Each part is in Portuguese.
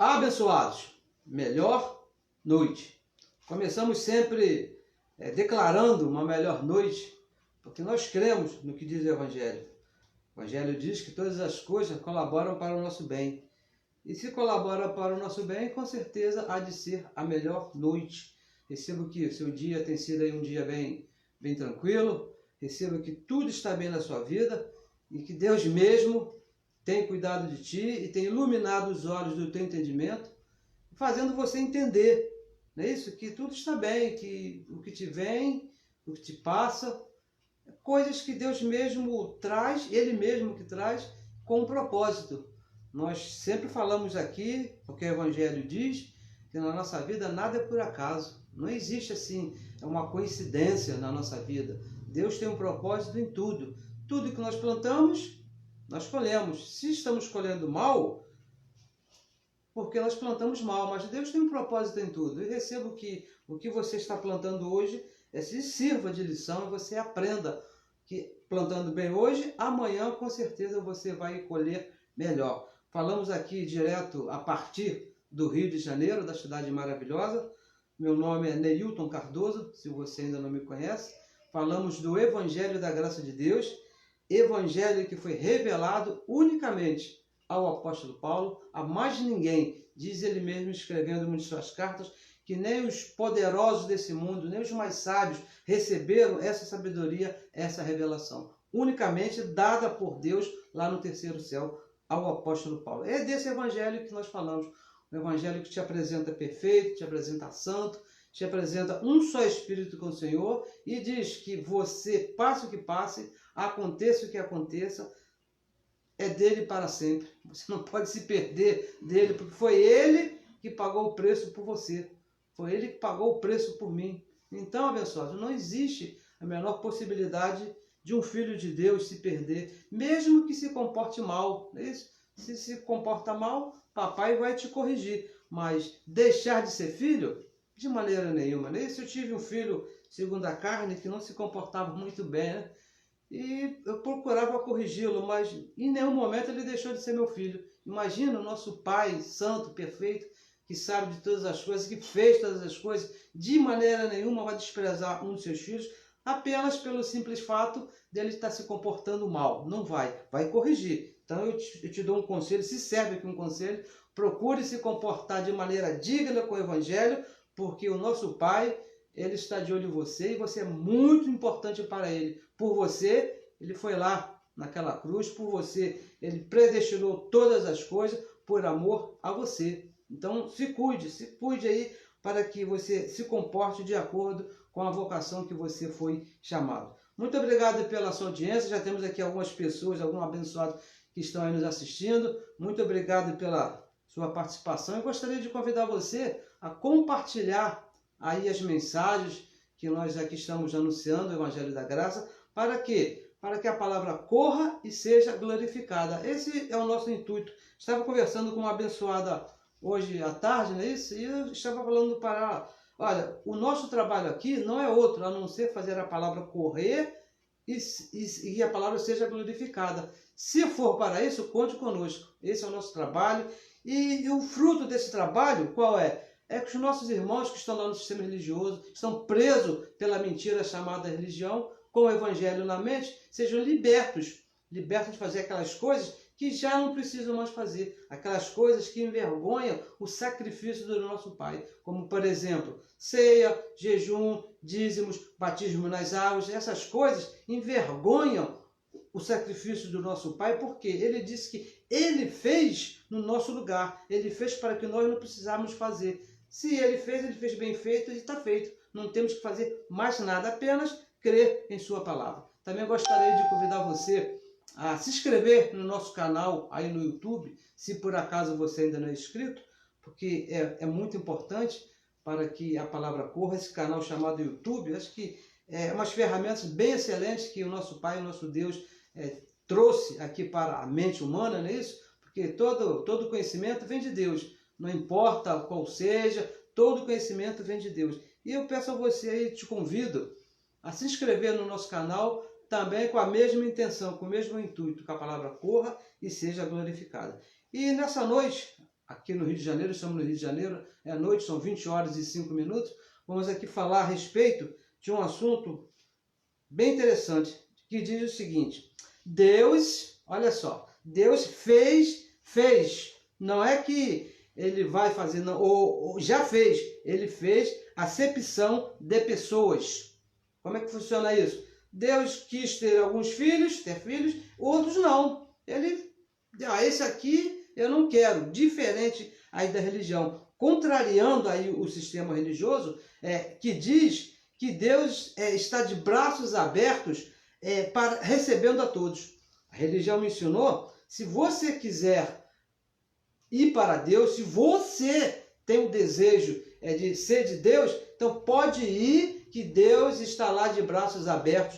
Abençoados, melhor noite. Começamos sempre declarando uma melhor noite, porque nós cremos no que diz o Evangelho. O Evangelho diz que todas as coisas colaboram para o nosso bem. E se colabora para o nosso bem, com certeza há de ser a melhor noite. Recebo que o seu dia tem sido aí um dia bem tranquilo. Recebo que tudo está bem na sua vida e que Deus mesmo tem cuidado de ti e tem iluminado os olhos do teu entendimento, fazendo você entender, não é isso? Que tudo está bem, que o que te vem, o que te passa, coisas que Deus mesmo traz, Ele mesmo que traz, com um propósito. Nós sempre falamos aqui, porque o Evangelho diz, que na nossa vida nada é por acaso. Não existe assim, uma coincidência na nossa vida. Deus tem um propósito em tudo. Tudo que nós plantamos, nós colhemos. Se estamos colhendo mal, porque nós plantamos mal, mas Deus tem um propósito em tudo. E recebo que o que você está plantando hoje se sirva de lição e você aprenda que plantando bem hoje, amanhã com certeza você vai colher melhor. Falamos aqui direto a partir do Rio de Janeiro, da cidade maravilhosa. Meu nome é Neilton Cardoso, se você ainda não me conhece. Falamos do Evangelho da Graça de Deus, Evangelho que foi revelado unicamente ao apóstolo Paulo, a mais ninguém, diz ele mesmo escrevendo em suas cartas, que nem os poderosos desse mundo, nem os mais sábios receberam essa sabedoria, essa revelação, unicamente dada por Deus lá no terceiro céu ao apóstolo Paulo. É desse evangelho que nós falamos, o evangelho que te apresenta perfeito, te apresenta santo, te apresenta um só Espírito com o Senhor e diz que você, passe o que passe, aconteça o que aconteça, é dele para sempre. Você não pode se perder dele, porque foi ele que pagou o preço por você. Foi ele que pagou o preço por mim. Então, abençoado, não existe a menor possibilidade de um filho de Deus se perder, mesmo que se comporte mal. Não é isso? Se se comporta mal, papai vai te corrigir. Mas deixar de ser filho, de maneira nenhuma. Não é isso? Eu tive um filho segundo a carne que não se comportava muito bem, né? E eu procurava corrigi-lo, mas em nenhum momento ele deixou de ser meu filho. Imagina o nosso Pai santo, perfeito, que sabe de todas as coisas, que fez todas as coisas, de maneira nenhuma vai desprezar um dos seus filhos, apenas pelo simples fato dele estar se comportando mal. Não vai, vai corrigir. Então eu te dou um conselho, se serve aqui um conselho, procure se comportar de maneira digna com o Evangelho, porque o nosso Pai, Ele está de olho em você e você é muito importante para Ele. Por você, Ele foi lá naquela cruz, por você, Ele predestinou todas as coisas por amor a você. Então, se cuide aí para que você se comporte de acordo com a vocação que você foi chamado. Muito obrigado pela sua audiência. Já temos aqui algumas pessoas, alguns abençoados que estão aí nos assistindo. Muito obrigado pela sua participação. Eu gostaria de convidar você a compartilhar aí as mensagens que nós aqui estamos anunciando, o Evangelho da Graça, para quê? Para que a palavra corra e seja glorificada. Esse é o nosso intuito. Estava conversando com uma abençoada hoje à tarde, não é isso? E eu estava falando para ela, olha, o nosso trabalho aqui não é outro, a não ser fazer a palavra correr e a palavra seja glorificada. Se for para isso, conte conosco. Esse é o nosso trabalho. E o fruto desse trabalho, qual é? É que os nossos irmãos que estão lá no sistema religioso, estão presos pela mentira chamada religião, com o Evangelho na mente, sejam libertos de fazer aquelas coisas que já não precisam mais fazer, aquelas coisas que envergonham o sacrifício do nosso Pai, como, por exemplo, ceia, jejum, dízimos, batismo nas águas, essas coisas envergonham o sacrifício do nosso Pai, porque Ele disse que Ele fez no nosso lugar, Ele fez para que nós não precisáramos fazer. Se Ele fez bem feito e está feito. Não temos que fazer mais nada, apenas crer em Sua palavra. Também gostaria de convidar você a se inscrever no nosso canal aí no YouTube, se por acaso você ainda não é inscrito, porque é muito importante para que a palavra corra. Esse canal chamado YouTube, acho que é umas ferramentas bem excelentes que o nosso Pai, o nosso Deus, trouxe aqui para a mente humana, não é isso? Porque todo conhecimento vem de Deus. Não importa qual seja, todo conhecimento vem de Deus. E eu peço a você aí, te convido a se inscrever no nosso canal, também com a mesma intenção, com o mesmo intuito, que a palavra corra e seja glorificada. E nessa noite, aqui no Rio de Janeiro, estamos no Rio de Janeiro, é noite, são 20 horas e 5 minutos. Vamos aqui falar a respeito de um assunto bem interessante, que diz o seguinte: Deus, olha só, Deus fez, não é que ele vai fazer, não, ou já fez, ele fez acepção de pessoas. Como é que funciona isso? Deus quis ter alguns filhos, outros não. Ele, esse aqui eu não quero, diferente aí da religião, contrariando aí o sistema religioso, que diz que Deus está de braços abertos recebendo a todos. A religião me ensinou, se você quiser ir para Deus, se você tem o desejo de ser de Deus, então pode ir, que Deus está lá de braços abertos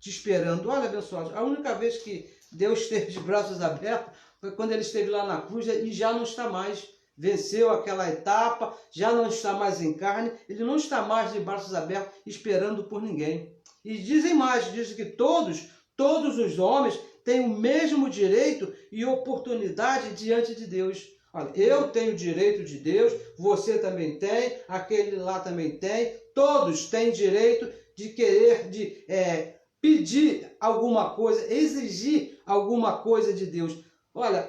te esperando. Olha, abençoados, a única vez que Deus esteve de braços abertos foi quando ele esteve lá na cruz e já não está mais. Venceu aquela etapa, já não está mais em carne, ele não está mais de braços abertos esperando por ninguém. E dizem mais, dizem que todos os homens têm o mesmo direito e oportunidade diante de Deus. Olha, eu tenho direito de Deus, você também tem, aquele lá também tem, todos têm direito de querer, de pedir alguma coisa, exigir alguma coisa de Deus. Olha,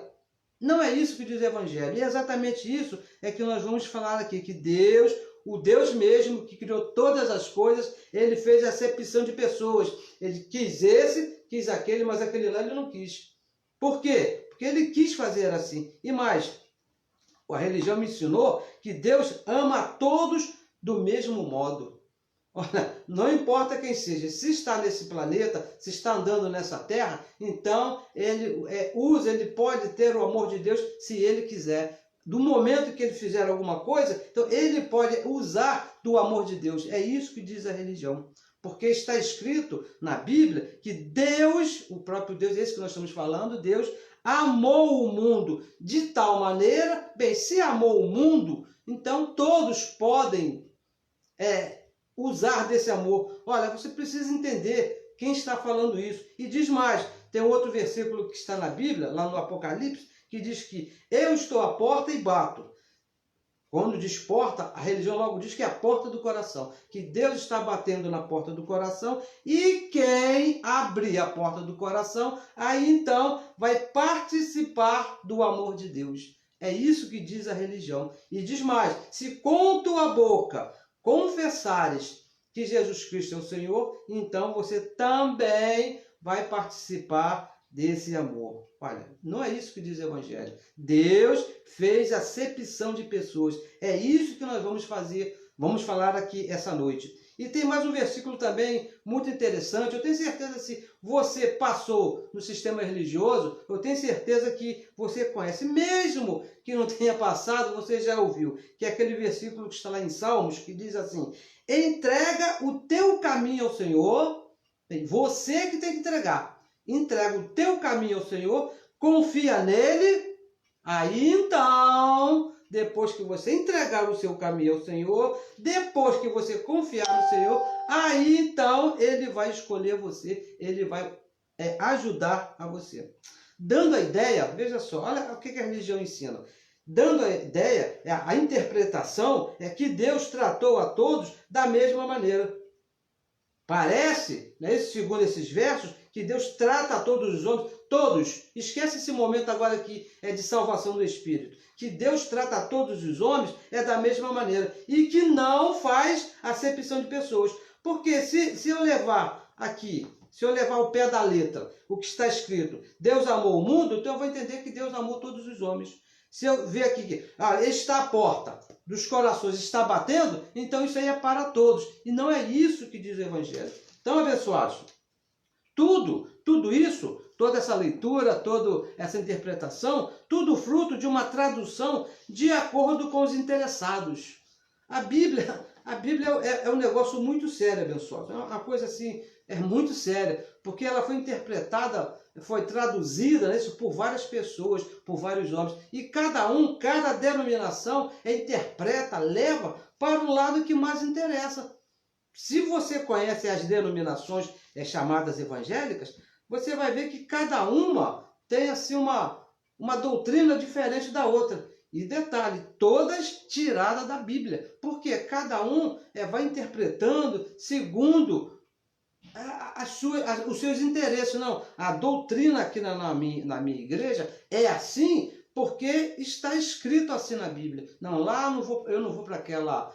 não é isso que diz o Evangelho. E é exatamente isso que nós vamos falar aqui, que Deus, o Deus mesmo que criou todas as coisas, ele fez acepção de pessoas. Ele quis esse, quis aquele, mas aquele lá ele não quis. Por quê? Porque ele quis fazer assim. E mais, a religião me ensinou que Deus ama a todos do mesmo modo. Olha, não importa quem seja, se está nesse planeta, se está andando nessa terra, então ele pode ter o amor de Deus se ele quiser. Do momento que ele fizer alguma coisa, então ele pode usar do amor de Deus. É isso que diz a religião. Porque está escrito na Bíblia que Deus, o próprio Deus, esse que nós estamos falando, Deus amou o mundo de tal maneira, bem, se amou o mundo, então todos podem usar desse amor. Olha, você precisa entender quem está falando isso. E diz mais, tem outro versículo que está na Bíblia, lá no Apocalipse, que diz que eu estou à porta e bato. Quando diz porta, a religião logo diz que é a porta do coração, que Deus está batendo na porta do coração, e quem abrir a porta do coração, aí então vai participar do amor de Deus. É isso que diz a religião. E diz mais, se com tua boca confessares que Jesus Cristo é o Senhor, então você também vai participar desse amor. Olha, não é isso que diz o Evangelho. Deus fez acepção de pessoas. É isso que nós vamos fazer, vamos falar aqui essa noite. E tem mais um versículo também muito interessante. Eu tenho certeza, se você passou no sistema religioso, eu tenho certeza que você conhece. Mesmo que não tenha passado, você já ouviu. Que é aquele versículo que está lá em Salmos, que diz assim: entrega o teu caminho ao Senhor. Você que tem que entregar. Entrega o teu caminho ao Senhor, confia nele. Aí então, depois que você entregar o seu caminho ao Senhor, depois que você confiar no Senhor, aí então ele vai escolher você, ele vai ajudar a você. Dando a ideia, veja só, olha o que a religião ensina. Dando a ideia, a interpretação é que Deus tratou a todos da mesma maneira. Parece, né, segundo esses versos, que Deus trata a todos os homens, todos. Esquece esse momento agora que é de salvação do Espírito. Que Deus trata a todos os homens da mesma maneira. E que não faz acepção de pessoas. Porque se eu levar aqui, se eu levar ao pé da letra o que está escrito, Deus amou o mundo, então eu vou entender que Deus amou todos os homens. Se eu ver aqui que está à porta dos corações, está batendo, então isso aí é para todos. E não é isso que diz o Evangelho. Então, abençoados, tudo isso, toda essa leitura, toda essa interpretação, tudo fruto de uma tradução de acordo com os interessados. A Bíblia é um negócio muito sério, abençoados. É uma coisa assim, é muito séria, porque ela foi interpretada, foi traduzida, né, por várias pessoas, por vários homens. E cada denominação interpreta, leva para o lado que mais interessa. Se você conhece as denominações chamadas evangélicas, você vai ver que cada uma tem assim uma doutrina diferente da outra. E detalhe, todas tiradas da Bíblia, porque cada um vai interpretando segundo os seus interesses. Não, a doutrina aqui na minha igreja é assim porque está escrito assim na Bíblia. Não, lá eu não vou para aquela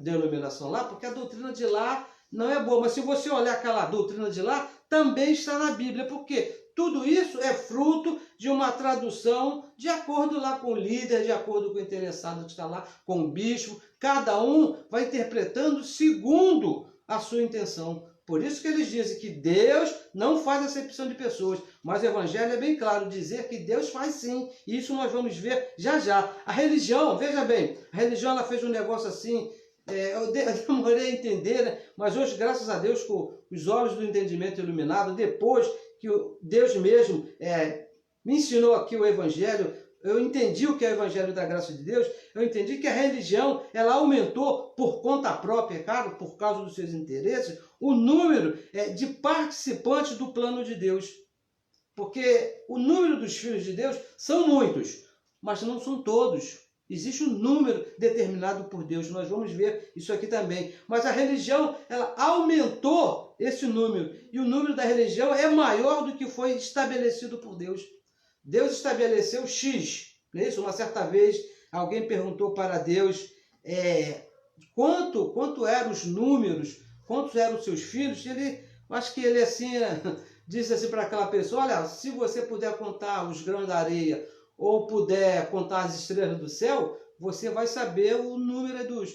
denominação lá, porque a doutrina de lá não é boa. Mas se você olhar aquela doutrina de lá, também está na Bíblia, porque tudo isso é fruto de uma tradução de acordo lá com o líder, de acordo com o interessado que está lá, com o bispo. Cada um vai interpretando segundo a sua intenção. Por isso que eles dizem que Deus não faz acepção de pessoas, mas o Evangelho é bem claro, dizer que Deus faz sim. E isso nós vamos ver já já. A religião, veja bem, a religião ela fez um negócio assim, eu demorei a entender, né? Mas hoje, graças a Deus, com os olhos do entendimento iluminado, depois que Deus mesmo me ensinou aqui o Evangelho, eu entendi o que é o Evangelho da graça de Deus, eu entendi que a religião, ela aumentou por conta própria, claro, por causa dos seus interesses, o número de participantes do plano de Deus. Porque o número dos filhos de Deus são muitos, mas não são todos. Existe um número determinado por Deus, nós vamos ver isso aqui também. Mas a religião, ela aumentou esse número, e o número da religião é maior do que foi estabelecido por Deus. Deus estabeleceu X, não é isso? Uma certa vez, alguém perguntou para Deus quanto eram os números, quantos eram os seus filhos. Acho que ele assim, disse assim para aquela pessoa, olha, se você puder contar os grãos da areia, ou puder contar as estrelas do céu, você vai saber o número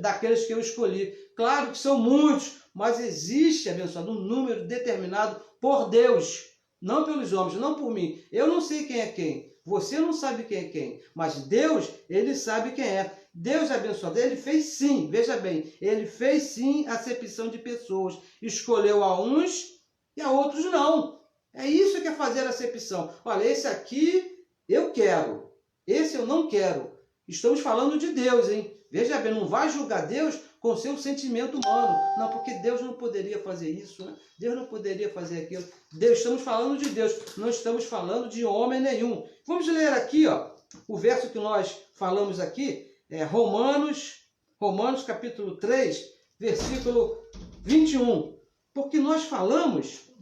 daqueles que eu escolhi. Claro que são muitos, mas existe, abençoado, um número determinado por Deus, não pelos homens, não por mim. Eu não sei quem é quem, você não sabe quem é quem, mas Deus, ele sabe quem é. Deus, abençoado, ele fez sim, veja bem, ele fez sim acepção de pessoas, escolheu a uns e a outros não. É isso que é fazer acepção. Olha, esse aqui eu quero, esse eu não quero. Estamos falando de Deus, hein? Veja bem, não vai julgar Deus com seu sentimento humano. Não, porque Deus não poderia fazer isso, né? Deus não poderia fazer aquilo. Estamos falando de Deus, não estamos falando de homem nenhum. Vamos ler aqui, ó, o verso que nós falamos aqui, Romanos capítulo 3, versículo 21. Porque nós falamos...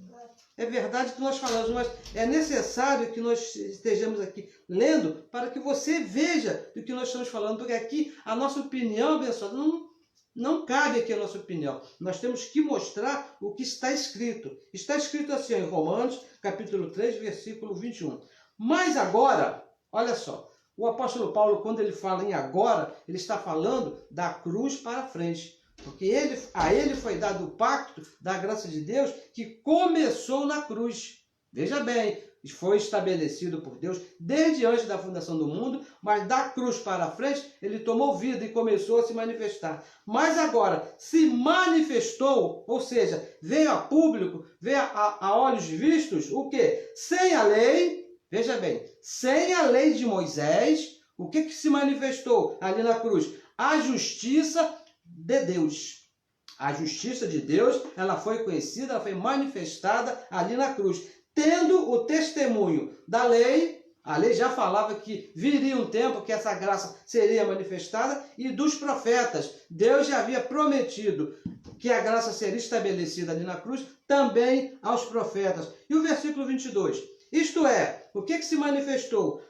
É verdade que nós falamos, mas é necessário que nós estejamos aqui lendo para que você veja do que nós estamos falando, porque aqui a nossa opinião, abençoado, não cabe aqui a nossa opinião. Nós temos que mostrar o que está escrito. Está escrito assim em Romanos, capítulo 3, versículo 21. Mas agora, olha só, o apóstolo Paulo, quando ele fala em agora, ele está falando da cruz para frente. Porque a ele foi dado o pacto da graça de Deus que começou na cruz. Veja bem, foi estabelecido por Deus desde antes da fundação do mundo, mas da cruz para frente ele tomou vida e começou a se manifestar. Mas agora se manifestou, ou seja, veio a público, veio a olhos vistos, o quê? Sem a lei, veja bem, sem a lei de Moisés, o que se manifestou ali na cruz? A justiça de Deus. A justiça de Deus, ela foi conhecida, ela foi manifestada ali na cruz. Tendo o testemunho da lei, a lei já falava que viria um tempo que essa graça seria manifestada, e dos profetas. Deus já havia prometido que a graça seria estabelecida ali na cruz, também aos profetas. E o versículo 22, isto é, o que se manifestou?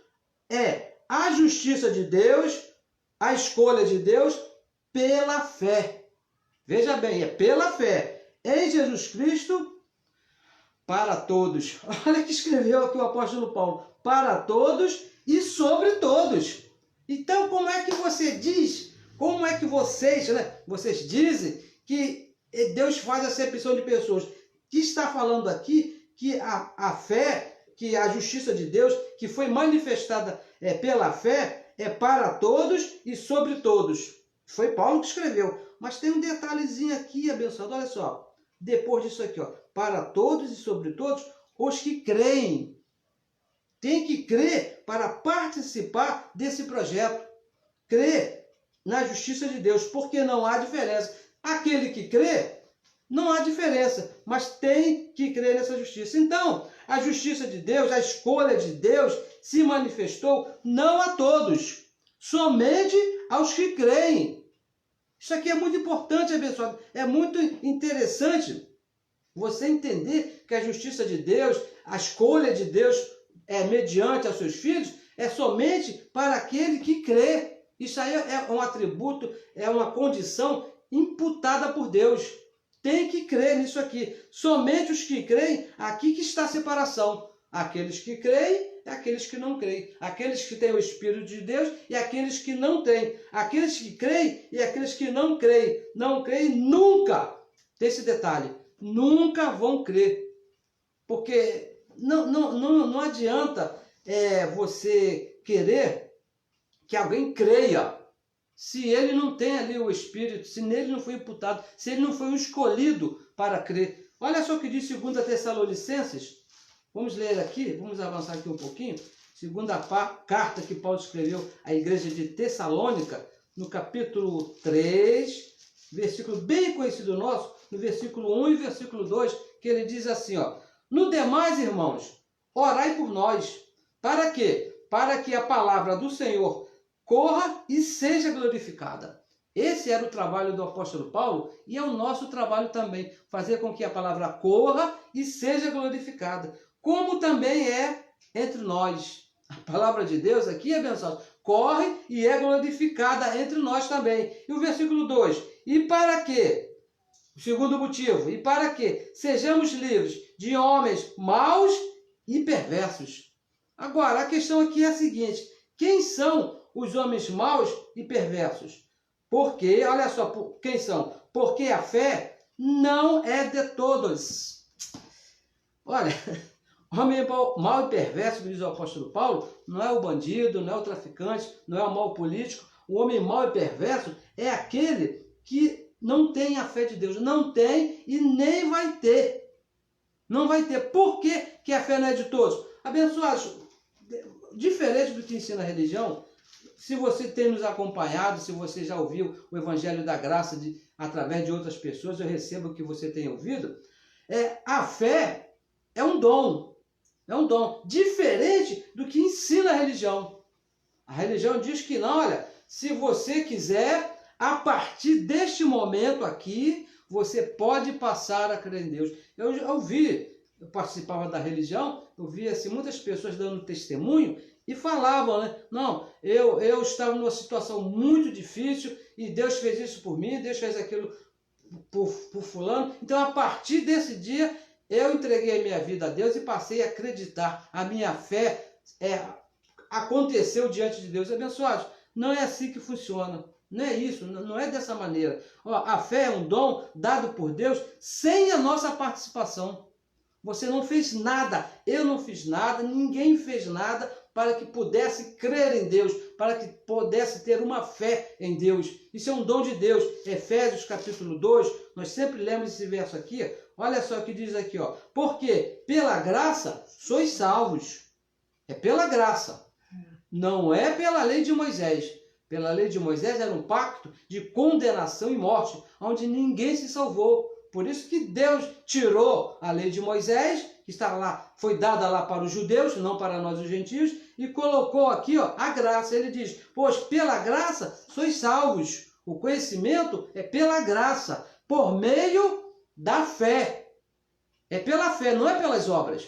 É a justiça de Deus, a escolha de Deus, pela fé. Veja bem, é pela fé em Jesus Cristo para todos. Olha que escreveu aqui o apóstolo Paulo. Para todos e sobre todos. Então, como é que você diz, como é que vocês dizem que Deus faz acepção de pessoas? Que está falando aqui que a fé, que a justiça de Deus, que foi manifestada pela fé, é para todos e sobre todos. Foi Paulo que escreveu. Mas tem um detalhezinho aqui, abençoado. Olha só. Depois disso aqui, ó. Para todos e sobre todos os que creem. Tem que crer para participar desse projeto. Crer na justiça de Deus. Porque não há diferença. Aquele que crê, não há diferença. Mas tem que crer nessa justiça. Então, a justiça de Deus, a escolha de Deus se manifestou não a todos, somente aos que creem. Isso aqui é muito importante, abençoado. É muito interessante você entender que a justiça de Deus, a escolha de Deus mediante aos seus filhos, é somente para aquele que crê. Isso aí é um atributo, é uma condição imputada por Deus. Tem que crer nisso aqui. Somente os que creem, aqui que está a separação. Aqueles que creem e aqueles que não creem. Aqueles que têm o Espírito de Deus e aqueles que não têm. Aqueles que creem e aqueles que não creem. Não creem nunca. Tem esse detalhe. Nunca vão crer. Porque não adianta você querer que alguém creia se ele não tem ali o Espírito, se nele não foi imputado, se ele não foi um escolhido para crer. Olha só o que diz 2 Tessalonicenses. Vamos ler aqui, vamos avançar aqui um pouquinho. Segunda carta que Paulo escreveu à igreja de Tessalônica, no capítulo 3, versículo bem conhecido nosso, no versículo 1 e versículo 2, que ele diz assim, ó: no demais, irmãos, orai por nós. Para quê? Para que a palavra do Senhor corra e seja glorificada. Esse era o trabalho do apóstolo Paulo e é o nosso trabalho também, fazer com que a palavra corra e seja glorificada, como também é entre nós. A palavra de Deus aqui, abençoado, corre e é glorificada entre nós também. E o versículo 2, e para quê? O segundo motivo, e para que sejamos livres de homens maus e perversos. Agora, a questão aqui é a seguinte: quem são os homens maus e perversos? Porque, olha só, quem são? Porque a fé não é de todos. Olha, homem mau e perverso, diz o apóstolo Paulo, não é o bandido, não é o traficante, não é o mau político. O homem mau e perverso é aquele que não tem a fé de Deus. Não tem e nem vai ter. Não vai ter. Por que a fé não é de todos? Abençoados, diferente do que ensina a religião, se você tem nos acompanhado, se você já ouviu o Evangelho da Graça através de outras pessoas, eu recebo o que você tem ouvido, a fé é um dom. É um dom. Diferente do que ensina a religião. A religião diz que não, olha, se você quiser, a partir deste momento aqui, você pode passar a crer em Deus. Eu participava da religião, eu via assim, muitas pessoas dando testemunho e falavam, né? Não, eu estava numa situação muito difícil e Deus fez isso por mim, Deus fez aquilo por fulano. Então, a partir desse dia, eu entreguei a minha vida a Deus e passei a acreditar. A minha fé aconteceu diante de Deus. Abençoados, não é assim que funciona. Não é isso, não é dessa maneira. Ó, a fé é um dom dado por Deus sem a nossa participação. Você não fez nada, eu não fiz nada, ninguém fez nada para que pudesse crer em Deus, para que pudesse ter uma fé em Deus. Isso é um dom de Deus. Efésios capítulo 2, nós sempre lemos esse verso aqui. Olha só o que diz aqui, ó. Porque pela graça sois salvos. É pela graça. Não é pela lei de Moisés. Pela lei de Moisés era um pacto de condenação e morte, onde ninguém se salvou. Por isso que Deus tirou a lei de Moisés, que está lá, foi dada lá para os judeus, não para nós os gentios, e colocou aqui, ó, a graça. Ele diz: pois pela graça sois salvos. O conhecimento é pela graça, por meio da fé. É pela fé, não é pelas obras.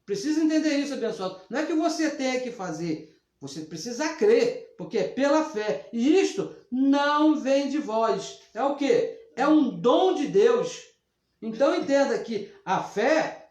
Precisa entender isso, abençoado. Não é que você tenha que fazer. Você precisa crer, porque é pela fé. E isto não vem de vós. É o quê? É um dom de Deus. Então entenda que a fé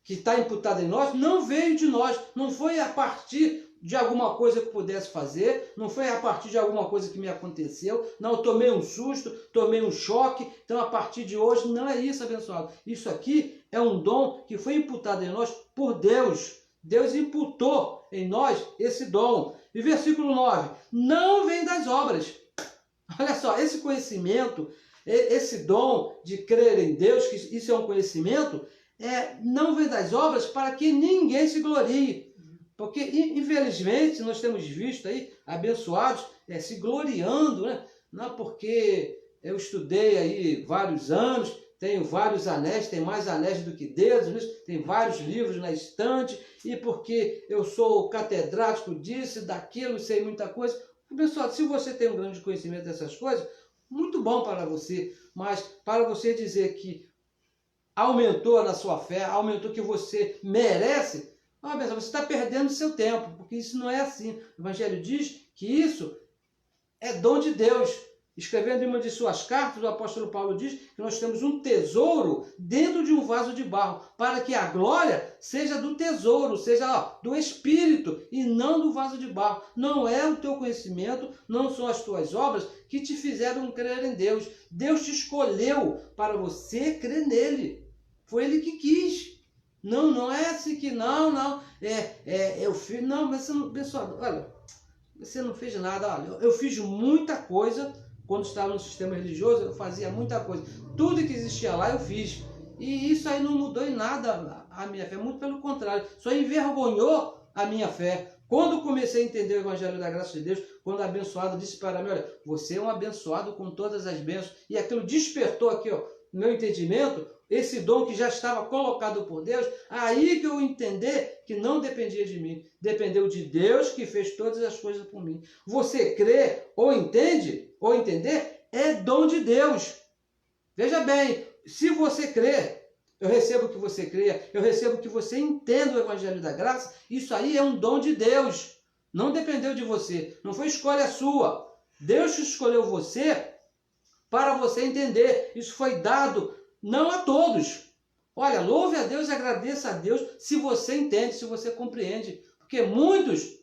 que está imputada em nós não veio de nós. Não foi a partir de alguma coisa que eu pudesse fazer. Não foi a partir de alguma coisa que me aconteceu. Não, eu tomei um susto, tomei um choque. Então a partir de hoje não é isso, abençoado. Isso aqui é um dom que foi imputado em nós por Deus. Deus imputou em nós esse dom. E versículo 9, não vem das obras. Olha só, esse conhecimento, esse dom de crer em Deus, que isso é um conhecimento, não vem das obras para que ninguém se glorie. Porque, infelizmente, nós temos visto aí abençoados se gloriando, né? Não, porque eu estudei aí vários anos, tenho vários anéis, tem mais anéis do que dedos, tem vários livros na estante, e porque eu sou catedrático disso, daquilo, sei muita coisa. Pessoal, se você tem um grande conhecimento dessas coisas, muito bom para você, mas para você dizer que aumentou na sua fé, aumentou que você merece, você está perdendo seu tempo, porque isso não é assim. O Evangelho diz que isso é dom de Deus. Escrevendo em uma de suas cartas, o apóstolo Paulo diz que nós temos um tesouro dentro de um vaso de barro, para que a glória seja do tesouro, seja do Espírito e não do vaso de barro. Não é o teu conhecimento, não são as tuas obras que te fizeram crer em Deus. Deus te escolheu para você crer nele. Foi ele que quis. Não é assim que eu fiz. Não, mas você não, pessoal, olha, você não fez nada. Olha, eu fiz muita coisa. Quando estava no sistema religioso, eu fazia muita coisa. Tudo que existia lá, eu fiz. E isso aí não mudou em nada a minha fé. Muito pelo contrário. Só envergonhou a minha fé. Quando comecei a entender o Evangelho da Graça de Deus, quando o abençoado disse para mim, olha, você é um abençoado com todas as bênçãos. E aquilo despertou aqui, no meu entendimento, esse dom que já estava colocado por Deus. Aí que eu entendi que não dependia de mim. Dependeu de Deus que fez todas as coisas por mim. Você crê ou entende, ou entender, é dom de Deus. Veja bem, se você crê, eu recebo que você crê, eu recebo que você entenda o Evangelho da Graça, isso aí é um dom de Deus. Não dependeu de você, não foi escolha sua. Deus escolheu você para você entender. Isso foi dado não a todos. Olha, louve a Deus e agradeça a Deus se você entende, se você compreende. Porque muitos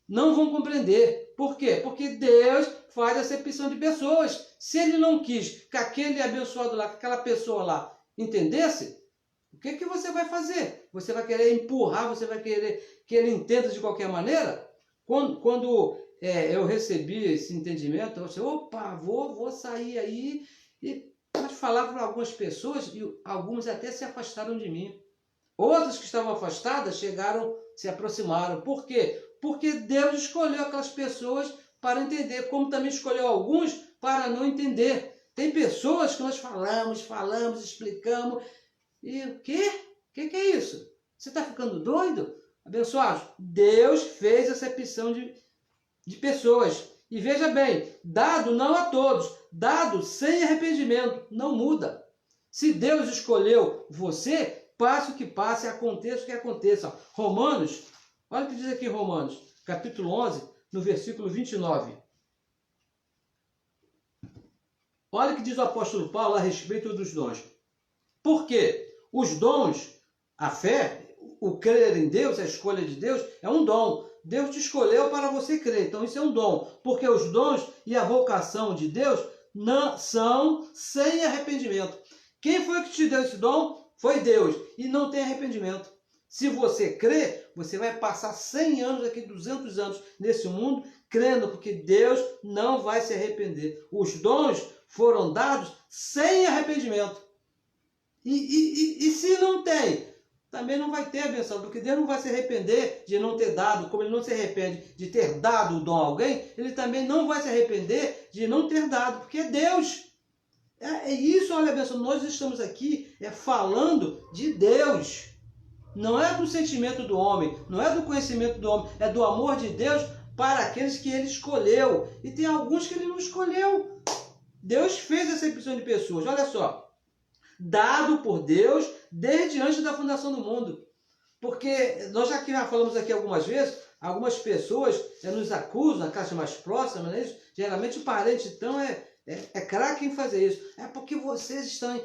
não vão compreender. Por quê? Porque Deus faz acepção de pessoas. Se ele não quis que aquele abençoado lá, que aquela pessoa lá entendesse, o que você vai fazer? Você vai querer empurrar, você vai querer que ele entenda de qualquer maneira? Quando eu recebi esse entendimento, eu disse, opa, vou sair aí e pode falar para algumas pessoas, e algumas até se afastaram de mim. Outras que estavam afastadas chegaram, se aproximaram. Por quê? Porque Deus escolheu aquelas pessoas para entender, como também escolheu alguns para não entender. Tem pessoas que nós falamos, explicamos, e o quê? O que é isso? Você está ficando doido? Abençoados, Deus fez acepção de pessoas. E veja bem, dado não a todos, dado sem arrependimento, não muda. Se Deus escolheu você, passe o que passe, aconteça o que aconteça. Romanos, olha o que diz aqui Romanos, capítulo 11, no versículo 29. Olha o que diz o apóstolo Paulo a respeito dos dons. Porque os dons, a fé, o crer em Deus, a escolha de Deus, é um dom. Deus te escolheu para você crer, então isso é um dom. Porque os dons e a vocação de Deus não são sem arrependimento. Quem foi que te deu esse dom? Foi Deus. E não tem arrependimento. Se você crê, você vai passar 100 anos aqui, 200 anos nesse mundo, crendo, porque Deus não vai se arrepender. Os dons foram dados sem arrependimento. E se não tem, também não vai ter a benção, porque Deus não vai se arrepender de não ter dado, como ele não se arrepende de ter dado o dom a alguém, ele também não vai se arrepender de não ter dado, porque é Deus. É isso, olha, benção, nós estamos aqui falando de Deus. Não é do sentimento do homem, não é do conhecimento do homem, é do amor de Deus para aqueles que ele escolheu. E tem alguns que ele não escolheu. Deus fez essa opção de pessoas, olha só. Dado por Deus desde antes da fundação do mundo. Porque nós já falamos aqui algumas vezes, algumas pessoas nos acusam, na classe mais próxima, não é isso? Geralmente o parente, então, é craque em fazer isso. É porque vocês estão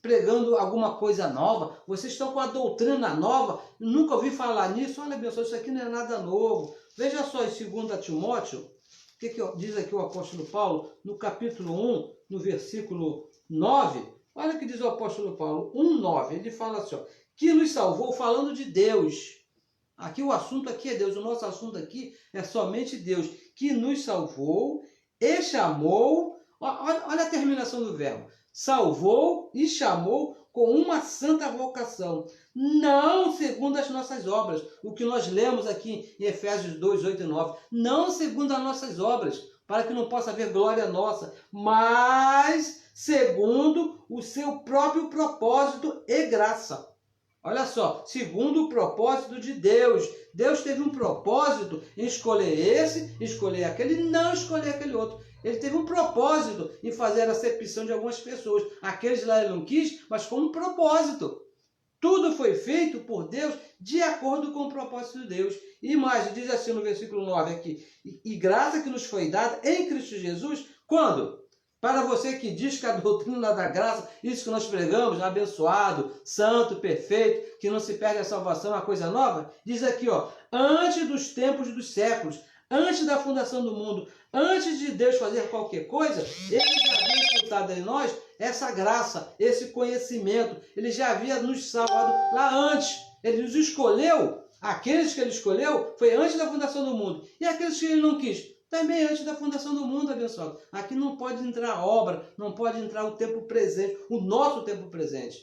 pregando alguma coisa nova, vocês estão com a doutrina nova, nunca ouvi falar nisso. Olha, pessoal, isso aqui não é nada novo. Veja só em 2 Timóteo, o que diz aqui o apóstolo Paulo, no capítulo 1, no versículo 9. Olha o que diz o apóstolo Paulo, 1,9. Ele fala assim, que nos salvou, falando de Deus. Aqui o assunto aqui é Deus, o nosso assunto aqui é somente Deus, que nos salvou e chamou. Olha a terminação do verbo. Salvou e chamou com uma santa vocação, não segundo as nossas obras. O que nós lemos aqui em Efésios 2, 8 e 9. Não segundo as nossas obras, para que não possa haver glória nossa, mas segundo o seu próprio propósito e graça. Olha só, segundo o propósito de Deus. Deus teve um propósito em escolher esse, escolher aquele, não escolher aquele outro. Ele teve um propósito em fazer a acepção de algumas pessoas. Aqueles lá ele não quis, mas com um propósito. Tudo foi feito por Deus de acordo com o propósito de Deus. E mais, diz assim no versículo 9 aqui, e graça que nos foi dada em Cristo Jesus, quando? Para você que diz que a doutrina da graça, isso que nós pregamos, abençoado, santo, perfeito, que não se perde a salvação, é uma coisa nova, diz aqui, ó, antes dos tempos dos séculos, antes da fundação do mundo, antes de Deus fazer qualquer coisa, Ele já havia imputado em nós essa graça, esse conhecimento. Ele já havia nos salvado lá antes. Ele nos escolheu, aqueles que Ele escolheu, foi antes da fundação do mundo. E aqueles que Ele não quis, também antes da fundação do mundo, abençoado. Aqui não pode entrar a obra, não pode entrar o tempo presente, o nosso tempo presente.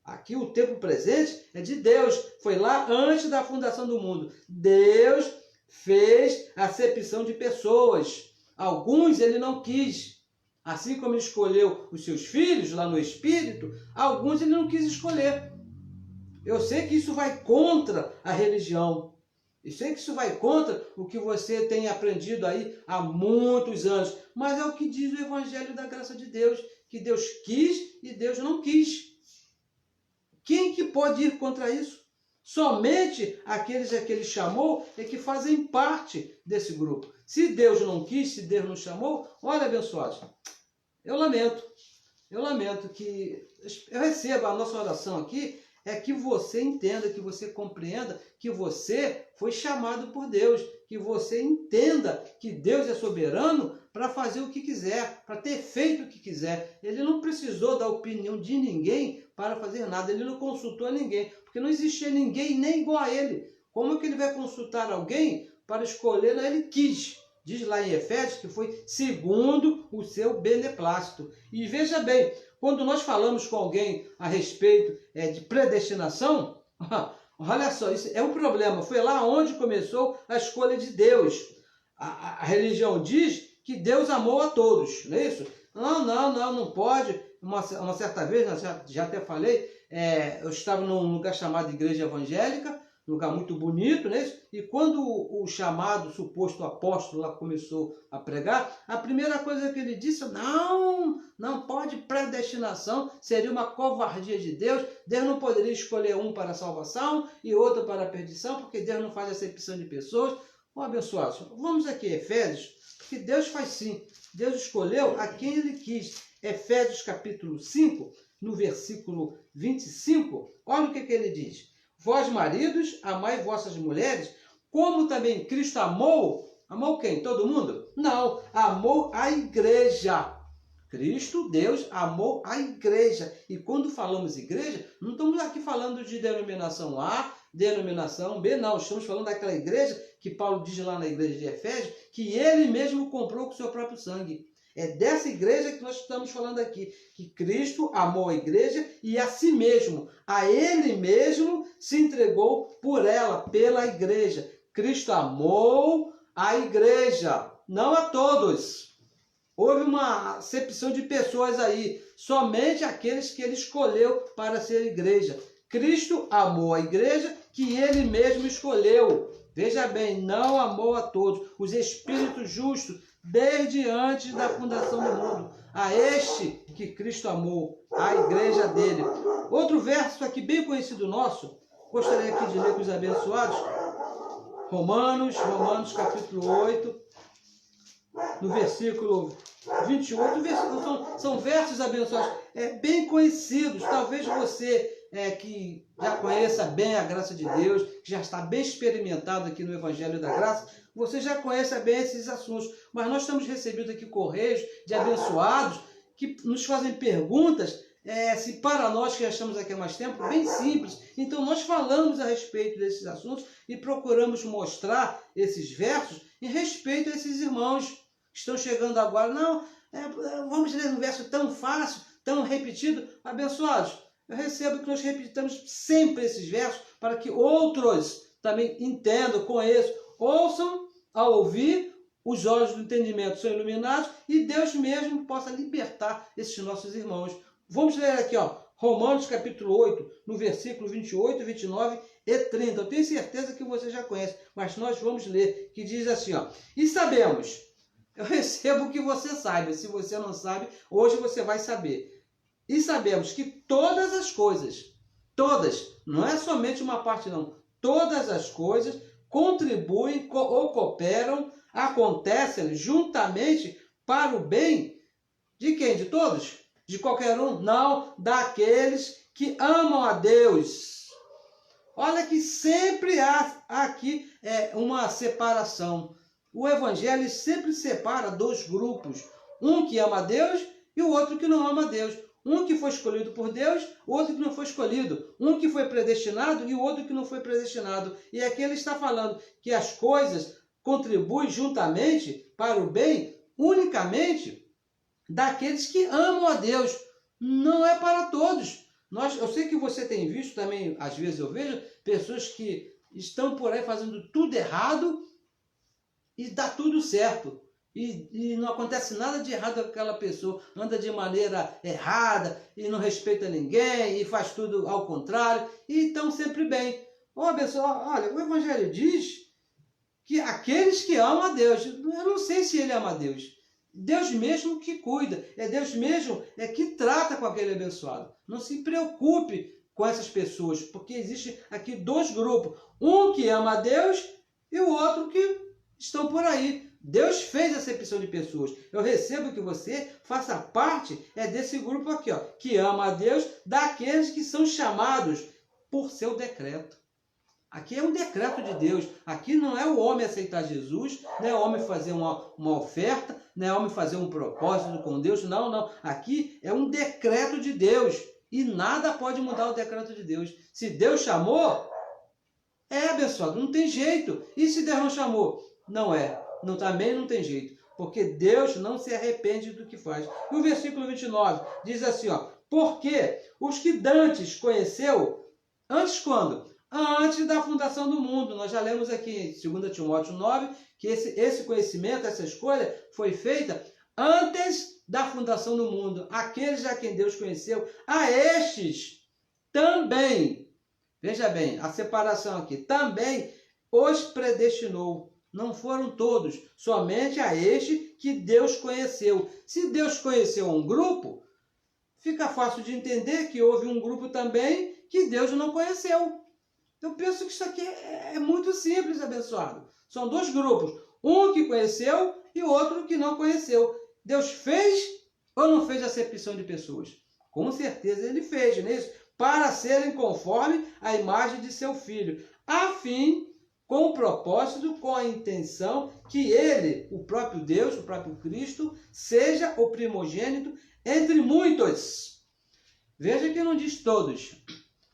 Aqui o tempo presente é de Deus. Foi lá antes da fundação do mundo. Deus fez acepção de pessoas. Alguns Ele não quis. Assim como Ele escolheu os seus filhos lá no Espírito, alguns Ele não quis escolher. Eu sei que isso vai contra a religião. Eu sei que isso vai contra o que você tem aprendido aí há muitos anos. Mas é o que diz o Evangelho da Graça de Deus. Que Deus quis e Deus não quis. Quem que pode ir contra isso? Somente aqueles a que Ele chamou é que fazem parte desse grupo. Se Deus não quis, se Deus não chamou, olha, abençoados, eu lamento que eu receba a nossa oração aqui, é que você entenda, que você compreenda que você foi chamado por Deus, que você entenda que Deus é soberano para fazer o que quiser, para ter feito o que quiser. Ele não precisou da opinião de ninguém para fazer nada, ele não consultou ninguém, porque não existia ninguém nem igual a ele. Como é que ele vai consultar alguém para escolher? Ele quis. Diz lá em Efésios que foi segundo o seu beneplácito. E veja bem, quando nós falamos com alguém a respeito de predestinação, olha só, isso é um problema. Foi lá onde começou a escolha de Deus. A religião diz que Deus amou a todos, não é isso? Não pode. Uma certa vez, já até falei, eu estava num lugar chamado Igreja Evangélica, um lugar muito bonito, né? E quando o chamado suposto apóstolo lá começou a pregar, a primeira coisa que ele disse, não pode predestinação, seria uma covardia de Deus. Deus não poderia escolher um para a salvação e outro para a perdição, porque Deus não faz acepção de pessoas. Abençoados, vamos aqui, Efésios, porque Deus faz sim. Deus escolheu a quem Ele quis. Efésios capítulo 5, no versículo 25, olha o que ele diz. Vós, maridos, amai vossas mulheres, como também Cristo amou. Amou quem? Todo mundo? Não, amou a igreja. Cristo, Deus, amou a igreja. E quando falamos igreja, não estamos aqui falando de denominação A, denominação B, não. Estamos falando daquela igreja que Paulo diz lá na igreja de Efésios, que ele mesmo comprou com o seu próprio sangue. É dessa igreja que nós estamos falando aqui, que Cristo amou a igreja e a si mesmo, a Ele mesmo se entregou por ela, pela igreja. Cristo amou a igreja, não a todos. Houve uma acepção de pessoas aí, somente aqueles que Ele escolheu para ser igreja. Cristo amou a igreja que Ele mesmo escolheu. Veja bem, não amou a todos. Os espíritos justos, desde antes da fundação do mundo, a este que Cristo amou, a igreja dele. Outro verso aqui bem conhecido nosso, gostaria aqui de ler com os abençoados, Romanos capítulo 8, no versículo 28, são versos abençoados, bem conhecidos. Talvez você que já conheça bem a graça de Deus, que já está bem experimentado aqui no Evangelho da Graça, você já conhece bem esses assuntos. Mas nós estamos recebendo aqui correios de abençoados que nos fazem perguntas, se para nós que já estamos aqui há mais tempo, bem simples. Então nós falamos a respeito desses assuntos e procuramos mostrar esses versos em respeito a esses irmãos que estão chegando agora. Vamos ler um verso tão fácil, tão repetido. Abençoados, eu recebo que nós repitamos sempre esses versos para que outros também entendam, conheçam, ouçam, ao ouvir, os olhos do entendimento são iluminados e Deus mesmo possa libertar esses nossos irmãos. Vamos ler aqui, Romanos capítulo 8, no versículo 28, 29 e 30. Eu tenho certeza que você já conhece, mas nós vamos ler, que diz assim, e sabemos, eu recebo que você saiba, se você não sabe, hoje você vai saber. E sabemos que todas as coisas, todas, não é somente uma parte não, todas as coisas contribuem ou cooperam, acontecem juntamente para o bem de quem? De todos? De qualquer um? Não, daqueles que amam a Deus. Olha que sempre há aqui uma separação. O Evangelho sempre separa dois grupos. Um que ama a Deus e o outro que não ama a Deus. Um que foi escolhido por Deus, outro que não foi escolhido. Um que foi predestinado e o outro que não foi predestinado. E aqui ele está falando que as coisas contribuem juntamente para o bem unicamente daqueles que amam a Deus. Não é para todos. Eu sei que você tem visto também, às vezes eu vejo, pessoas que estão por aí fazendo tudo errado e dá tudo certo. E não acontece nada de errado com aquela pessoa. Anda de maneira errada e não respeita ninguém e faz tudo ao contrário e estão sempre bem. Pessoal, olha, o Evangelho diz que aqueles que amam a Deus, eu não sei se ele ama a Deus. Deus mesmo que cuida, é Deus mesmo que trata com aquele abençoado. Não se preocupe com essas pessoas, porque existe aqui dois grupos. Um que ama a Deus e o outro que estão por aí. Deus fez acepção de pessoas. Eu recebo que você faça parte desse grupo aqui, que ama a Deus, daqueles que são chamados por seu decreto. Aqui é um decreto de Deus. Aqui não é o homem aceitar Jesus, não é o homem fazer uma oferta, não é o homem fazer um propósito com Deus. Não. Aqui é um decreto de Deus. E nada pode mudar o decreto de Deus. Se Deus chamou, abençoado, não tem jeito. E se Deus não chamou? Também não tem jeito. Porque Deus não se arrepende do que faz. E o versículo 29 diz assim, porque os que dantes conheceu, antes quando? Antes da fundação do mundo. Nós já lemos aqui em 2 Timóteo 9, que esse conhecimento, essa escolha foi feita antes da fundação do mundo. Aqueles a quem Deus conheceu, a estes também, veja bem, a separação aqui, também os predestinou. Não foram todos, somente a este que Deus conheceu. Se Deus conheceu um grupo, fica fácil de entender que houve um grupo também que Deus não conheceu. Eu penso que isso aqui é muito simples, abençoado. São dois grupos, um que conheceu e outro que não conheceu. Deus fez ou não fez acepção de pessoas? Com certeza ele fez, não é isso? Para serem conforme a imagem de seu Filho, a fim, com o propósito, com a intenção que ele, o próprio Deus, o próprio Cristo, seja o primogênito entre muitos. Veja que não diz todos,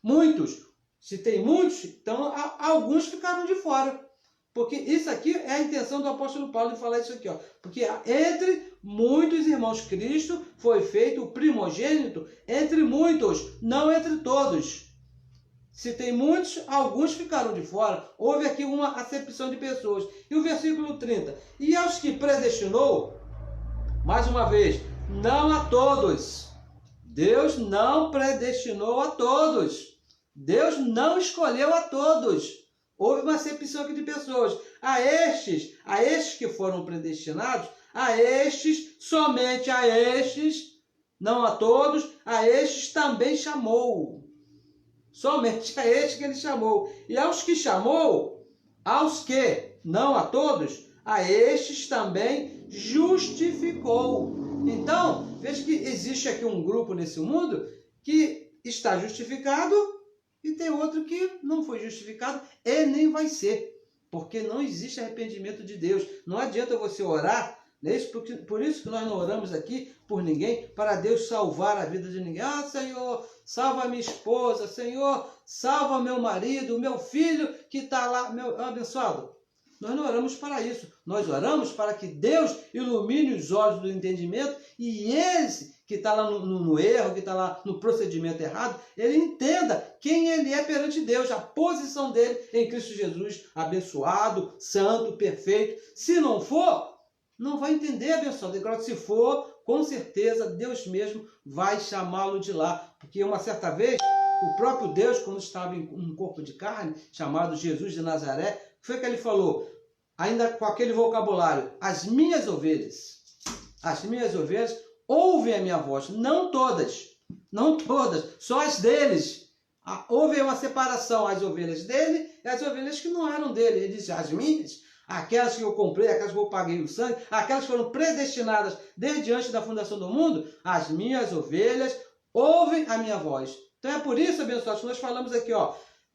muitos. Se tem muitos, então alguns ficaram de fora. Porque isso aqui é a intenção do apóstolo Paulo de falar isso aqui. Porque entre muitos irmãos, Cristo foi feito o primogênito entre muitos, não entre todos. Se tem muitos, alguns ficaram de fora. Houve aqui uma acepção de pessoas. E o versículo 30. E aos que predestinou, mais uma vez, não a todos. Deus não predestinou a todos. Deus não escolheu a todos. Houve uma acepção aqui de pessoas. A estes que foram predestinados, a estes, somente a estes, não a todos, a estes também chamou. Somente a estes que ele chamou. E aos que chamou, aos que, não a todos, a estes também justificou. Então, veja que existe aqui um grupo nesse mundo que está justificado e tem outro que não foi justificado e nem vai ser, porque não existe arrependimento de Deus. Não adianta você orar, né? Por isso que nós não oramos aqui por ninguém, para Deus salvar a vida de ninguém. Senhor, salva minha esposa, Senhor, salva meu marido, meu filho que está lá, meu abençoado. Nós não oramos para isso. Nós oramos para que Deus ilumine os olhos do entendimento e esse que está lá no erro, que está lá no procedimento errado, ele entenda quem ele é perante Deus, a posição dele em Cristo Jesus, abençoado, santo, perfeito. Se não for, Não vai entender, abençoado. Agora, se for, com certeza, Deus mesmo vai chamá-lo de lá. Porque uma certa vez, o próprio Deus, quando estava em um corpo de carne, chamado Jesus de Nazaré, o que foi que ele falou? Ainda com aquele vocabulário, as minhas ovelhas ouvem a minha voz. Não todas, só as deles. Houve uma separação, as ovelhas dele e as ovelhas que não eram dele. Ele disse, as minhas, aquelas que eu comprei, aquelas que eu paguei o sangue, aquelas que foram predestinadas desde antes da fundação do mundo, as minhas ovelhas ouvem a minha voz. Então é por isso, abençoados, que nós falamos aqui,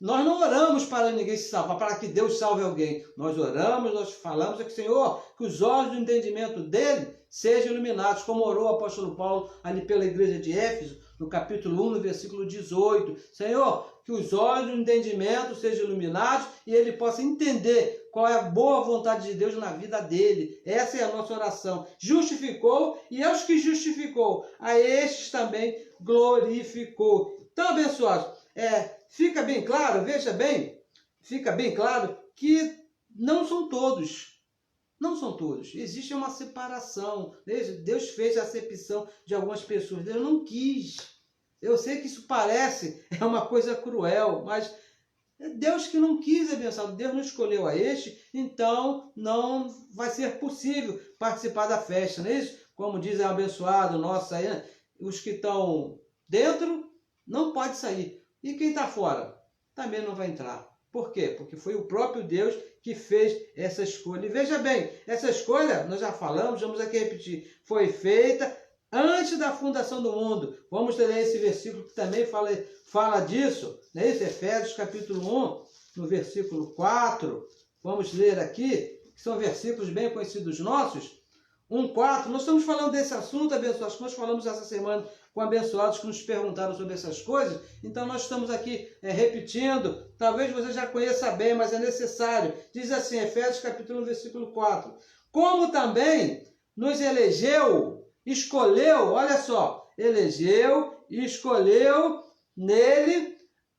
nós não oramos para ninguém se salvar, para que Deus salve alguém. Nós oramos, nós falamos aqui, Senhor, que os olhos do entendimento dele sejam iluminados, como orou o apóstolo Paulo ali pela igreja de Éfeso, no capítulo 1, no versículo 18. Senhor, que os olhos do entendimento sejam iluminados e ele possa entender qual é a boa vontade de Deus na vida dele. Essa é a nossa oração. Justificou, e aos que justificou, a estes também glorificou. Então, abençoados, fica bem claro, veja bem, fica bem claro que não são todos. Não são todos. Existe uma separação. Deus fez a acepção de algumas pessoas. Deus não quis. Eu sei que isso parece uma coisa cruel, mas é Deus que não quis, abençoado. Deus não escolheu a este, então não vai ser possível participar da festa, não é isso? Como diz o abençoado nosso aí, né? Os que estão dentro não pode sair. E quem está fora também não vai entrar. Por quê? Porque foi o próprio Deus que fez essa escolha. E veja bem, essa escolha, nós já falamos, vamos aqui repetir, foi feita antes da fundação do mundo. Vamos ler esse versículo que também fala disso, não é isso? Efésios capítulo 1, no versículo 4. Vamos ler aqui, que são versículos bem conhecidos nossos. 1,4. Nós estamos falando desse assunto, abençoados, que nós falamos essa semana com abençoados que nos perguntaram sobre essas coisas. Então nós estamos aqui repetindo. Talvez você já conheça bem, mas é necessário. Diz assim, Efésios capítulo 1, versículo 4. Como também nos elegeu, escolheu, olha só, elegeu e escolheu nele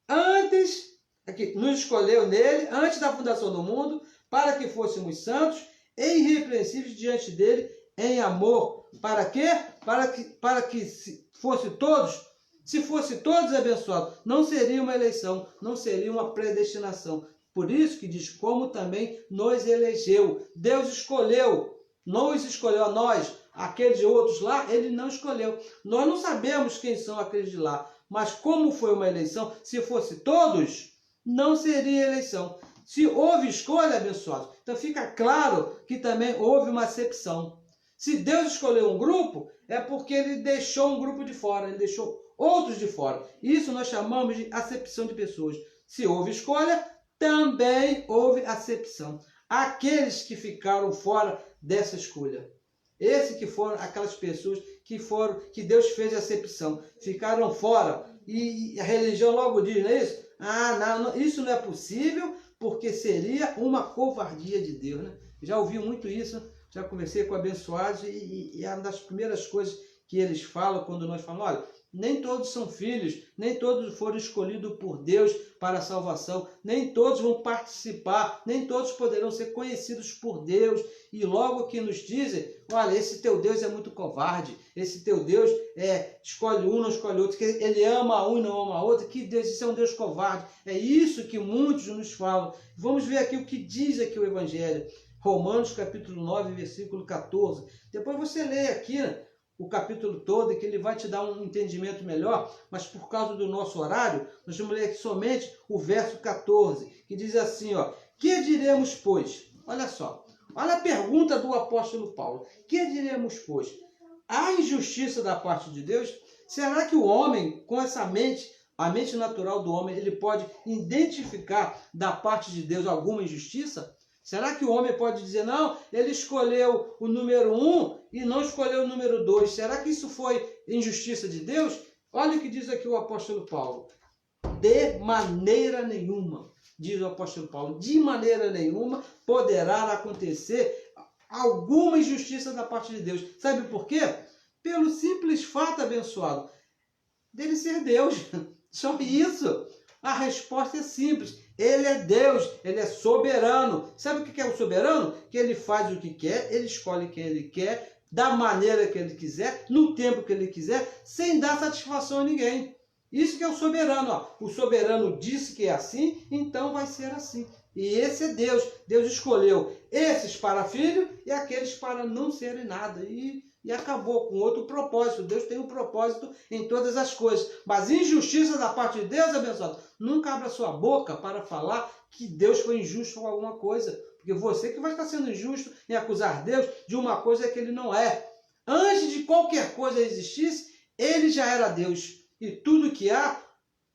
antes, aqui, nos escolheu nele antes da fundação do mundo, para que fôssemos santos e irrepreensíveis diante dele em amor. Para quê? Para que se fosse todos abençoados, não seria uma eleição, não seria uma predestinação. Por isso que diz, como também nos elegeu. Deus escolheu, nos escolheu a nós, aqueles outros lá, ele não escolheu. Nós não sabemos quem são aqueles de lá, mas como foi uma eleição, se fosse todos, não seria eleição. Se houve escolha, abençoados, então fica claro que também houve uma acepção. Se Deus escolheu um grupo, é porque ele deixou um grupo de fora, ele deixou outros de fora. Isso nós chamamos de acepção de pessoas. Se houve escolha, também houve acepção. Aqueles que ficaram fora dessa escolha. Esses que foram aquelas pessoas que Deus fez a acepção, ficaram fora. E a religião logo diz, não é isso? Não, isso não é possível, porque seria uma covardia de Deus, né? Já ouvi muito isso, já conversei com abençoados e é uma das primeiras coisas que eles falam quando nós falamos, olha, nem todos são filhos, nem todos foram escolhidos por Deus para a salvação, nem todos vão participar, nem todos poderão ser conhecidos por Deus. E logo que nos dizem, olha, esse teu Deus é muito covarde, esse teu Deus escolhe um, não escolhe outro, que ele ama um e não ama outro, que Deus, isso é um Deus covarde. É isso que muitos nos falam. Vamos ver aqui o que diz aqui o Evangelho. Romanos capítulo 9, versículo 14. Depois você lê aqui, né, o capítulo todo, que ele vai te dar um entendimento melhor, mas por causa do nosso horário, nós vamos ler aqui somente o verso 14, que diz assim, que diremos, pois? Olha só, olha a pergunta do apóstolo Paulo. Que diremos, pois? Há injustiça da parte de Deus? Será que o homem, com essa mente, a mente natural do homem, ele pode identificar da parte de Deus alguma injustiça? Será que o homem pode dizer, não, ele escolheu o número 1 e não escolheu o número 2? Será que isso foi injustiça de Deus? Olha o que diz aqui o apóstolo Paulo. De maneira nenhuma, diz o apóstolo Paulo, de maneira nenhuma poderá acontecer alguma injustiça da parte de Deus. Sabe por quê? Pelo simples fato, abençoado, dele ser Deus. Só isso. A resposta é simples. Ele é Deus, ele é soberano. Sabe o que é o soberano? Que ele faz o que quer, ele escolhe quem ele quer, da maneira que ele quiser, no tempo que ele quiser, sem dar satisfação a ninguém. Isso que é o soberano. Ó. O soberano disse que é assim, então vai ser assim. E esse é Deus. Deus escolheu esses para filho e aqueles para não serem nada. E acabou com outro propósito. Deus tem um propósito em todas as coisas. Mas injustiça da parte de Deus, abençoado, nunca abra sua boca para falar que Deus foi injusto com alguma coisa. Porque você que vai estar sendo injusto em acusar Deus de uma coisa que ele não é. Antes de qualquer coisa existisse, ele já era Deus. E tudo que há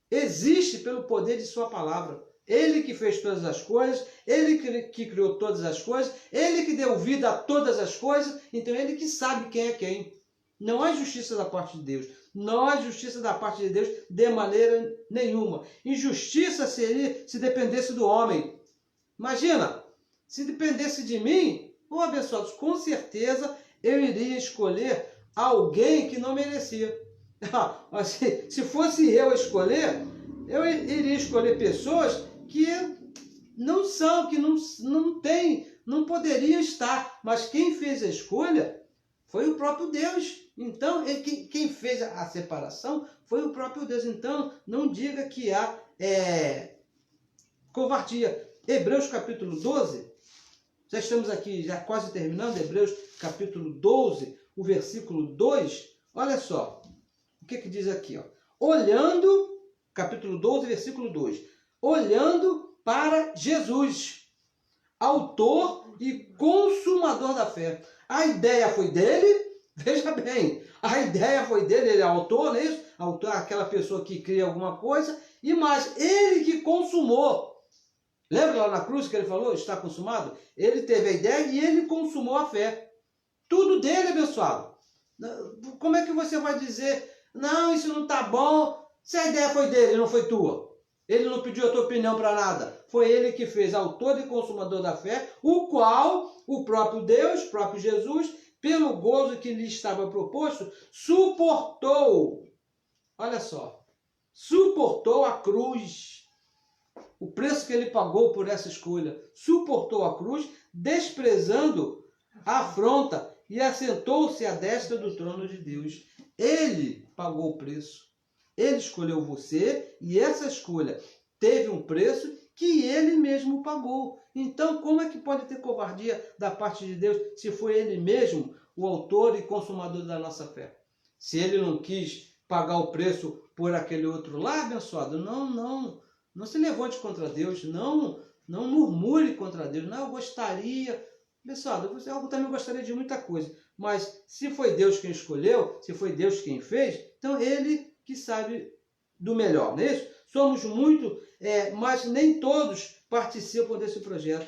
existe pelo poder de sua palavra. Ele que fez todas as coisas, ele que criou todas as coisas, ele que deu vida a todas as coisas, então ele que sabe quem é quem. Não há justiça da parte de Deus. Não há justiça da parte de Deus de maneira nenhuma. Injustiça seria se dependesse do homem. Imagina, se dependesse de mim, abençoados, com certeza eu iria escolher alguém que não merecia. Se fosse eu escolher, eu iria escolher pessoas que não são, que não têm, não poderiam estar. Mas quem fez a escolha foi o próprio Deus. Então, quem fez a separação foi o próprio Deus. Então, não diga que há covardia. Hebreus capítulo 12, já estamos aqui, já quase terminando, Hebreus capítulo 12, o versículo 2, olha só. O que diz aqui? Ó? Olhando, capítulo 12, versículo 2. Olhando para Jesus, autor e consumador da fé. A ideia foi dele, veja bem, a ideia foi dele, ele é autor, não é isso? Autor é aquela pessoa que cria alguma coisa, e mais, ele que consumou. Lembra lá na cruz que ele falou, está consumado? Ele teve a ideia e ele consumou a fé. Tudo dele, abençoado. Como é que você vai dizer... Não, isso não está bom. Se a ideia foi dele, não foi tua. Ele não pediu a tua opinião para nada. Foi ele que fez, autor e consumador da fé, o qual o próprio Deus, o próprio Jesus, pelo gozo que lhe estava proposto, suportou. Olha só. Suportou a cruz. O preço que ele pagou por essa escolha. Suportou a cruz, desprezando a afronta, e assentou-se à destra do trono de Deus. Ele pagou o preço. Ele escolheu você e essa escolha teve um preço que ele mesmo pagou. Então, como é que pode ter covardia da parte de Deus se foi ele mesmo o autor e consumador da nossa fé? Se ele não quis pagar o preço por aquele outro lá, abençoado, não se levante contra Deus, não murmure contra Deus. Não, eu gostaria... Pessoal, eu também gostaria de muita coisa, mas se foi Deus quem escolheu, se foi Deus quem fez, então ele que sabe do melhor, não é isso? Somos muito, mas nem todos participam desse projeto.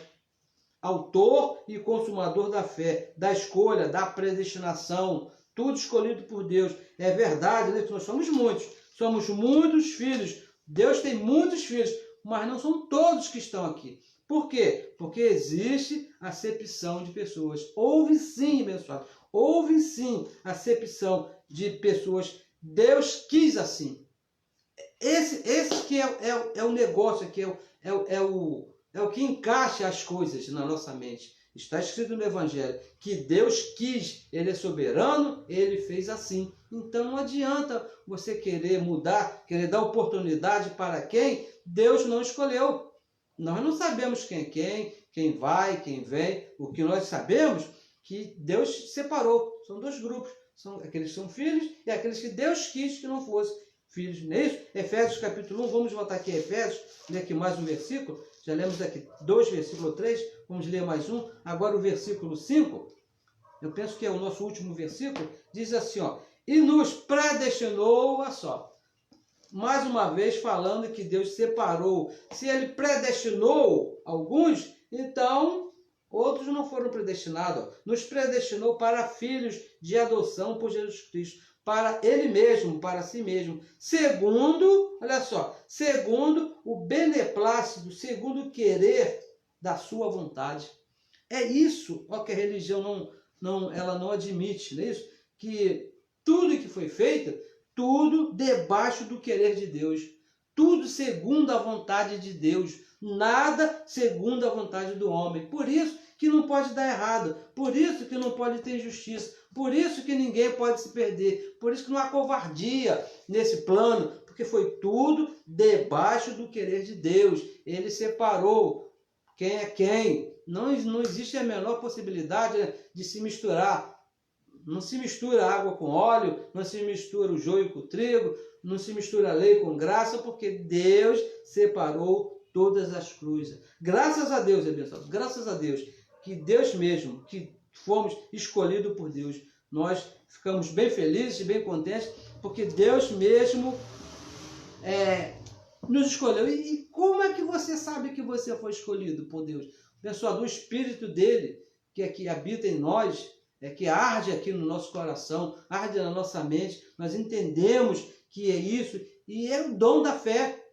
Autor e consumador da fé, da escolha, da predestinação, tudo escolhido por Deus. É verdade, né? Nós somos muitos filhos. Deus tem muitos filhos, mas não são todos que estão aqui. Por quê? Porque existe acepção de pessoas. Houve sim, abençoado. Houve sim acepção de pessoas. Deus quis assim. Esse que é o negócio, que é o que encaixa as coisas na nossa mente. Está escrito no Evangelho que Deus quis, Ele é soberano, Ele fez assim. Então não adianta você querer mudar, querer dar oportunidade para quem Deus não escolheu. Nós não sabemos quem é quem vai, quem vem. O que nós sabemos que Deus separou. São dois grupos. São aqueles que são filhos e aqueles que Deus quis que não fossem filhos. Não é isso? Efésios capítulo 1, vamos voltar aqui a Efésios, ler aqui mais um versículo. Já lemos aqui 2, versículo 3, vamos ler mais um. Agora o versículo 5, eu penso que é o nosso último versículo, diz assim, ó, e nos predestinou, olha só, mais uma vez falando que Deus separou. Se Ele predestinou alguns, então outros não foram predestinados. Nos predestinou para filhos de adoção por Jesus Cristo, para Ele mesmo, para si mesmo. Segundo, olha só, segundo o beneplácito, segundo o querer da sua vontade. É isso ó, que a religião ela não admite, não é isso? Que tudo que foi feito, tudo debaixo do querer de Deus, tudo segundo a vontade de Deus, nada segundo a vontade do homem. Por isso que não pode dar errado, por isso que não pode ter injustiça, por isso que ninguém pode se perder, por isso que não há covardia nesse plano, porque foi tudo debaixo do querer de Deus. Ele separou quem é quem. Não existe a menor possibilidade, né, de se misturar. Não se mistura água com óleo, não se mistura o joio com o trigo, não se mistura lei com graça, porque Deus separou todas as coisas. Graças a Deus, abençoados, graças a Deus, que Deus mesmo, que fomos escolhidos por Deus, nós ficamos bem felizes e bem contentes, porque Deus mesmo nos escolheu. E como é que você sabe que você foi escolhido por Deus? Abençoado, o Espírito dele, que habita em nós, que arde aqui no nosso coração, arde na nossa mente, nós entendemos que é isso, e é o dom da fé.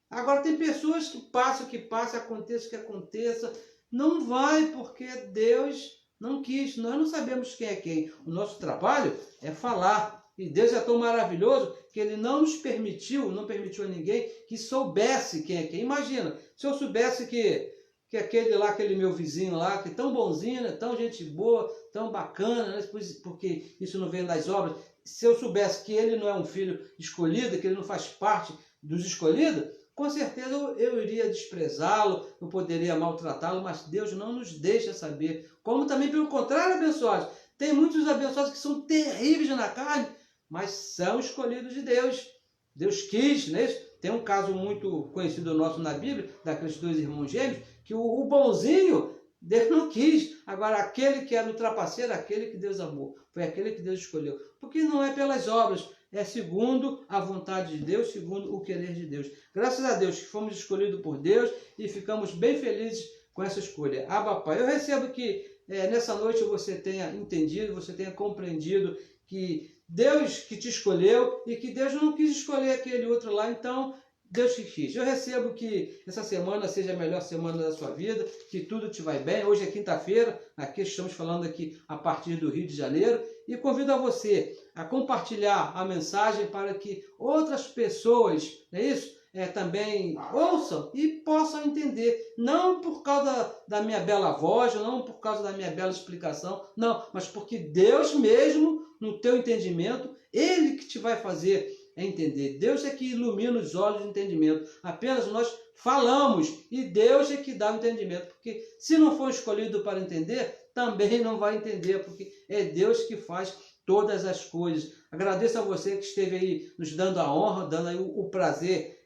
Agora tem pessoas que passam, aconteça o que aconteça, não vai porque Deus não quis, nós não sabemos quem é quem. O nosso trabalho é falar, e Deus é tão maravilhoso que Ele não nos permitiu, não permitiu a ninguém que soubesse quem é quem. Imagina, se eu soubesse que aquele meu vizinho lá, que é tão bonzinho, né, tão gente boa, tão bacana, né, porque isso não vem das obras, se eu soubesse que ele não é um filho escolhido, que ele não faz parte dos escolhidos, com certeza eu iria desprezá-lo, eu poderia maltratá-lo, mas Deus não nos deixa saber. Como também, pelo contrário, abençoados, tem muitos abençoados que são terríveis na carne, mas são escolhidos de Deus. Deus quis, né? Tem um caso muito conhecido nosso na Bíblia, daqueles dois irmãos gêmeos, que o bonzinho, Deus não quis. Agora, aquele que era o trapaceiro, aquele que Deus amou, foi aquele que Deus escolheu. Porque não é pelas obras, é segundo a vontade de Deus, segundo o querer de Deus. Graças a Deus que fomos escolhidos por Deus e ficamos bem felizes com essa escolha. Abba, Pai, eu recebo que nessa noite você tenha entendido, você tenha compreendido que Deus que te escolheu e que Deus não quis escolher aquele outro lá, então Deus que quis. Eu recebo que essa semana seja a melhor semana da sua vida, que tudo te vai bem. Hoje é quinta-feira, aqui estamos falando aqui a partir do Rio de Janeiro, e convido a você a compartilhar a mensagem para que outras pessoas, não é isso? Também ouçam e possam entender, não por causa da minha bela voz, não por causa da minha bela explicação, não, mas porque Deus mesmo, no teu entendimento, Ele que te vai fazer entender. Deus é que ilumina os olhos de entendimento. Apenas nós falamos e Deus é que dá o entendimento. Porque se não for escolhido para entender, também não vai entender, porque é Deus que faz todas as coisas. Agradeço a você que esteve aí nos dando a honra, dando aí o prazer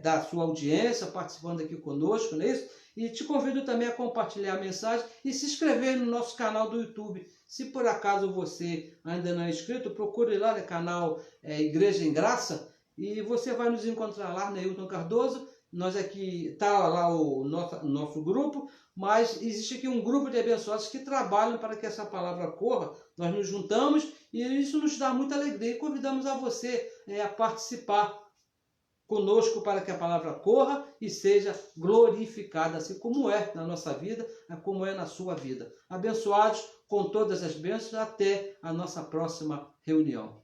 da sua audiência, participando aqui conosco, não é isso? E te convido também a compartilhar a mensagem e se inscrever no nosso canal do YouTube. Se por acaso você ainda não é inscrito, procure lá no canal Igreja em Graça e você vai nos encontrar lá, Neilton Cardoso. Nós aqui, está lá o nosso grupo, mas existe aqui um grupo de abençoados que trabalham para que essa palavra corra. Nós nos juntamos e isso nos dá muita alegria e convidamos a você a participar conosco para que a palavra corra e seja glorificada, assim como é na nossa vida, como é na sua vida. Abençoados com todas as bênçãos, até a nossa próxima reunião.